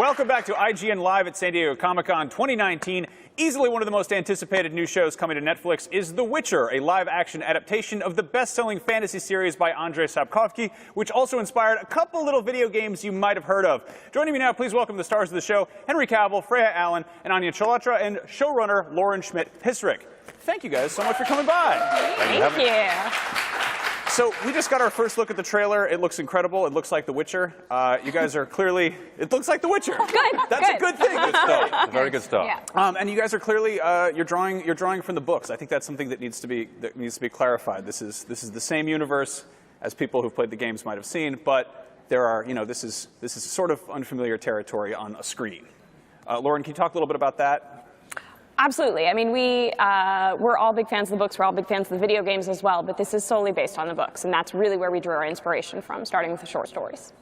Welcome back to IGN Live at San Diego Comic-Con 2019. Easily one of the most anticipated new shows coming to Netflix is The Witcher, a live-action adaptation of the best-selling fantasy series by Andrzej Sapkowski, which also inspired a couple little video games you might have heard of. Joining me now, please welcome the stars of the show, Henry Cavill, Freya Allen, and Anya Chalotra, and showrunner Lauren Schmidt-Hissrich. Thank you guys so much for coming by. Thank you. So we just got our first look at the trailer. It looks incredible. It looks like The Witcher. You guys are clearly, it looks like The Witcher. Good. That's a good thing. Good start. A very good start. Yeah. And you guys are clearly you're drawing from the books. I think that's something that needs to be clarified. This is the same universe as people who've played the games might have seen, but there are this is sort of unfamiliar territory on a screen. Lauren, can you talk a little bit about that? Absolutely. I mean, we're all big fans of the books. We're all big fans of the video games as well, but this is solely based on the books, and that's really where we drew our inspiration from, starting with the short stories.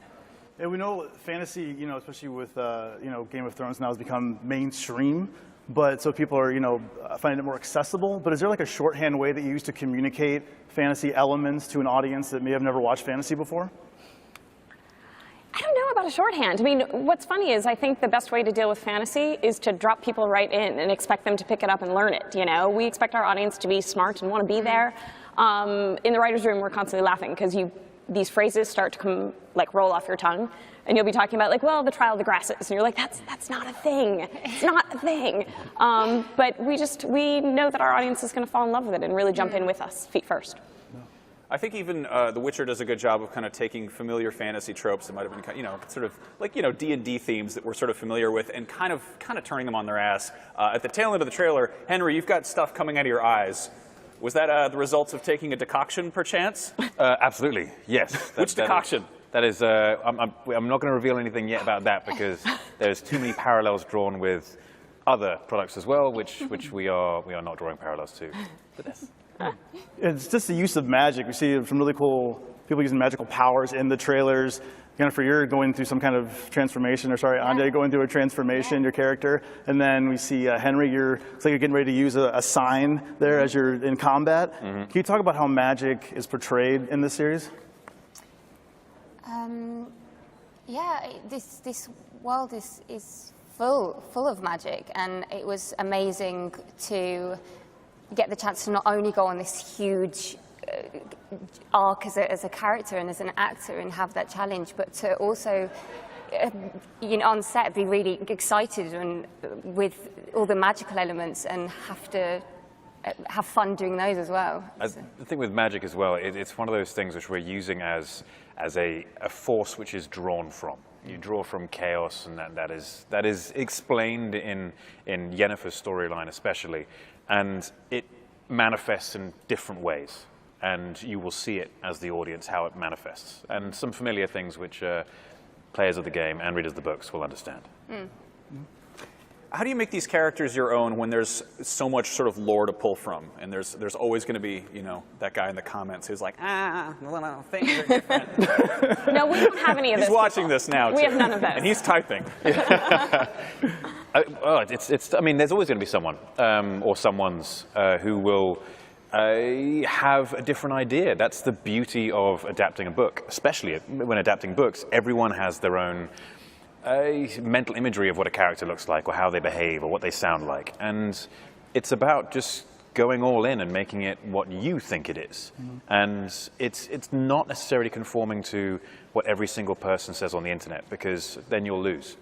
Yeah, we know fantasy, especially with Game of Thrones now has become mainstream, but so people are finding it more accessible. But is there like a shorthand way that you use to communicate fantasy elements to an audience that may have never watched fantasy before? I don't know about a shorthand. I mean, what's funny is I think the best way to deal with fantasy is to drop people right in and expect them to pick it up and learn it. We expect our audience to be smart and want to be there. In the writer's room, we're constantly laughing because these phrases start to come, roll off your tongue. And you'll be talking about, well, the trial of the grasses. And you're like, that's not a thing. It's not a thing. But we know that our audience is going to fall in love with it and really jump in with us, feet first. I think even The Witcher does a good job of kind of taking familiar fantasy tropes that might have been, sort of like, D&D themes that we're sort of familiar with and kind of turning them on their ass. At the tail end of the trailer, Henry, you've got stuff coming out of your eyes. Was that the results of taking a decoction, perchance? Absolutely, yes. Which decoction? That is, I'm not going to reveal anything yet about that because there's too many parallels drawn with other products as well, which we are not drawing parallels to for this. It's just the use of magic. We see some really cool people using magical powers in the trailers. Jennifer, you're going through some kind of transformation, or sorry, Anya, going through a transformation, your character. And then we see Henry, looks like you're getting ready to use a sign there as you're in combat. Can you talk about how magic is portrayed in this series? Yeah, this world is full of magic, and it was amazing to get the chance to not only go on this huge arc as a character and as an actor and have that challenge, but to also, on set be really excited and with all the magical elements and have to have fun doing those as well. The thing with magic as well, it's one of those things which we're using as a force which is drawn from. You draw from chaos, and that is explained in Yennefer's storyline especially. And it manifests in different ways, and you will see it as the audience how it manifests, and some familiar things which players of the game and readers of the books will understand. How do you make these characters your own when there's so much sort of lore to pull from, and there's always going to be that guy in the comments who's like, well, things are different. No, we don't have any of this. He's watching this now. We have none of this. And he's typing. I mean, there's always going to be someone or someones who will have a different idea. That's the beauty of adapting a book, especially when adapting books. Everyone has their own mental imagery of what a character looks like, or how they behave, or what they sound like. And it's about just going all in and making it what you think it is. And it's not necessarily conforming to what every single person says on the internet, because then you'll lose.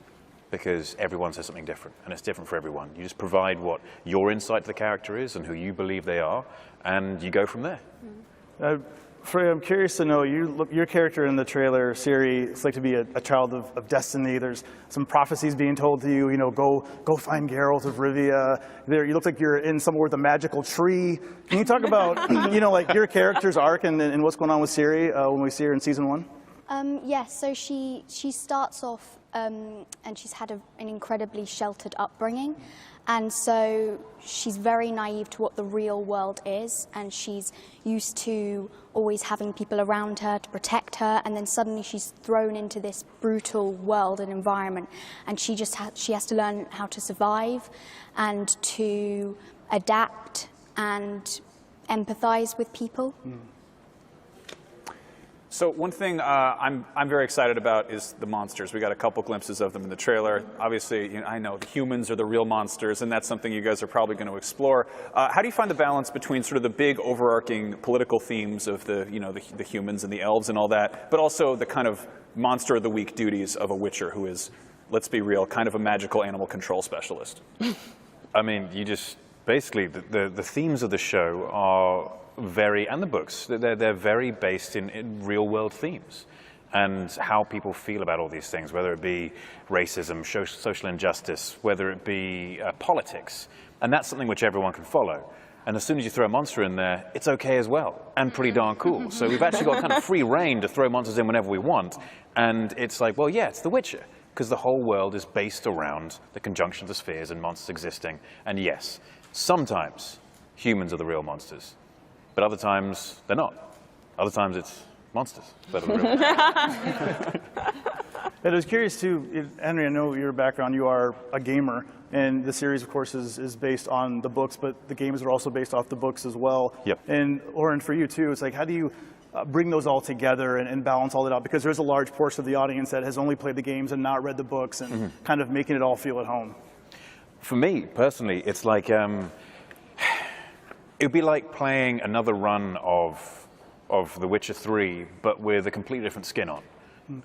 Because everyone says something different, and it's different for everyone. You just provide what your insight to the character is and who you believe they are, and you go from there. Freya, I'm curious to know, your character in the trailer, Ciri, looks like to be a child of destiny. There's some prophecies being told to you, go find Geralt of Rivia. You look like you're in somewhere with a magical tree. Can you talk about, your character's arc and what's going on with Ciri when we see her in season 1? Yes, so she starts off and she's had an incredibly sheltered upbringing, and so she's very naive to what the real world is, and she's used to always having people around her to protect her, and then suddenly she's thrown into this brutal world and environment, and she has to learn how to survive and to adapt and empathize with people. So one thing I'm very excited about is the monsters. We got a couple glimpses of them in the trailer. Obviously, you know, I know the humans are the real monsters, and that's something you guys are probably going to explore. How do you find the balance between sort of the big overarching political themes of the humans and the elves and all that, but also the kind of monster of the week duties of a Witcher who is, let's be real, kind of a magical animal control specialist? I mean, you just basically the themes of the show are very, and the books, they're very based in real world themes and how people feel about all these things, whether it be racism, social injustice, whether it be politics. And that's something which everyone can follow. And as soon as you throw a monster in there, it's okay as well, and pretty darn cool. So we've actually got kind of free reign to throw monsters in whenever we want. And it's like, well, yeah, it's The Witcher, because the whole world is based around the conjunction of the spheres and monsters existing. And yes, sometimes humans are the real monsters, but other times they're not. Other times it's monsters that are the real monsters. And I was curious too, Henry, I know your background, you are a gamer, and the series, of course, is based on the books, but the games are also based off the books as well. Yep. And Oren, for you too, it's like, how do you bring those all together and balance all that out? Because there's a large portion of the audience that has only played the games and not read the books, and kind of making it all feel at home. For me, personally, it's like, it would be like playing another run of The Witcher 3, but with a completely different skin on.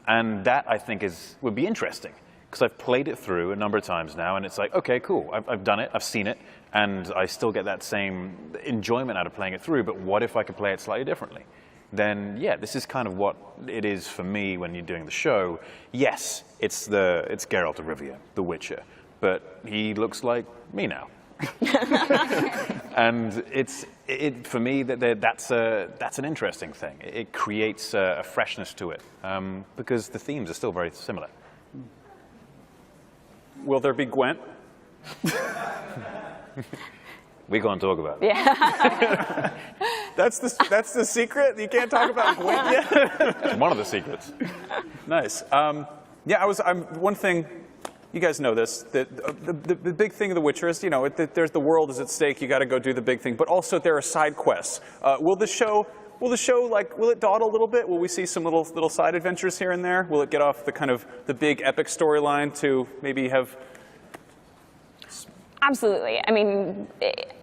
And that, I think, would be interesting, because I've played it through a number of times now, and it's like, okay, cool, I've done it, I've seen it, and I still get that same enjoyment out of playing it through, but what if I could play it slightly differently? Then, yeah, this is kind of what it is for me when you're doing the show. Yes, it's Geralt of Rivia, The Witcher, but he looks like me now. And for me, that's an interesting thing. It creates a freshness to it, because the themes are still very similar. Will there be Gwent? We're going to talk about it. Yeah. That's the secret? You can't talk about Gwent yet? It's one of the secrets. Nice. Yeah, one thing, you guys know this, that the big thing of The Witcher is, you know, there's the world is at stake, you got to go do the big thing, but also there are side quests. Will the show, will it dawdle a little bit? Will we see some little side adventures here and there? Will it get off the kind of the big epic storyline to maybe have... Absolutely. I mean,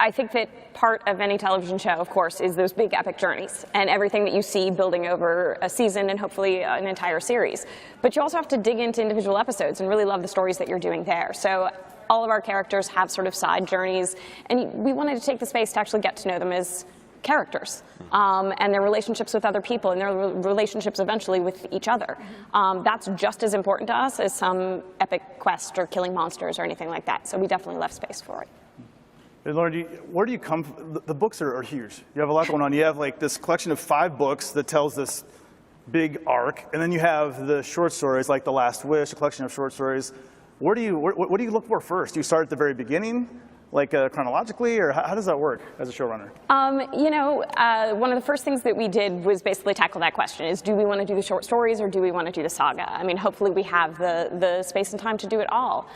I think that part of any television show, of course, is those big epic journeys and everything that you see building over a season and hopefully an entire series. But you also have to dig into individual episodes and really love the stories that you're doing there. So all of our characters have sort of side journeys, and we wanted to take the space to actually get to know them as characters, and their relationships with other people and their relationships eventually with each other. That's just as important to us as some epic quest or killing monsters or anything like that. So we definitely left space for it. And Lauren, where do you come from? The books are huge. You have a lot going on. You have like this collection of 5 books that tells this big arc, and then you have the short stories like The Last Wish, a collection of short stories. What do you look for first? Do you start at the very beginning, like chronologically, or how does that work as a showrunner? You know, one of the first things that we did was basically tackle that question, is do we want to do the short stories or do we want to do the saga? I mean, hopefully we have the space and time to do it all.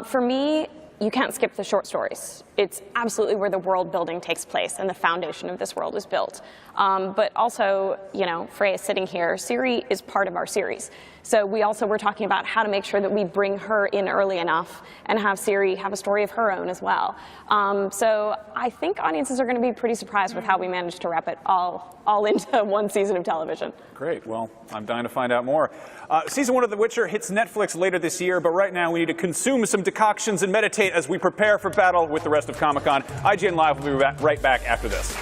For me, you can't skip the short stories. It's absolutely where the world building takes place and the foundation of this world is built. But also, you know, Freya sitting here, Ciri is part of our series. So we also were talking about how to make sure that we bring her in early enough and have Ciri have a story of her own as well. So I think audiences are going to be pretty surprised with how we managed to wrap it all into one season of television. Great. Well, I'm dying to find out more. Season 1 of The Witcher hits Netflix later this year, but right now we need to consume some decoctions and meditate as we prepare for battle with the rest of Comic-Con. IGN Live will be right back after this.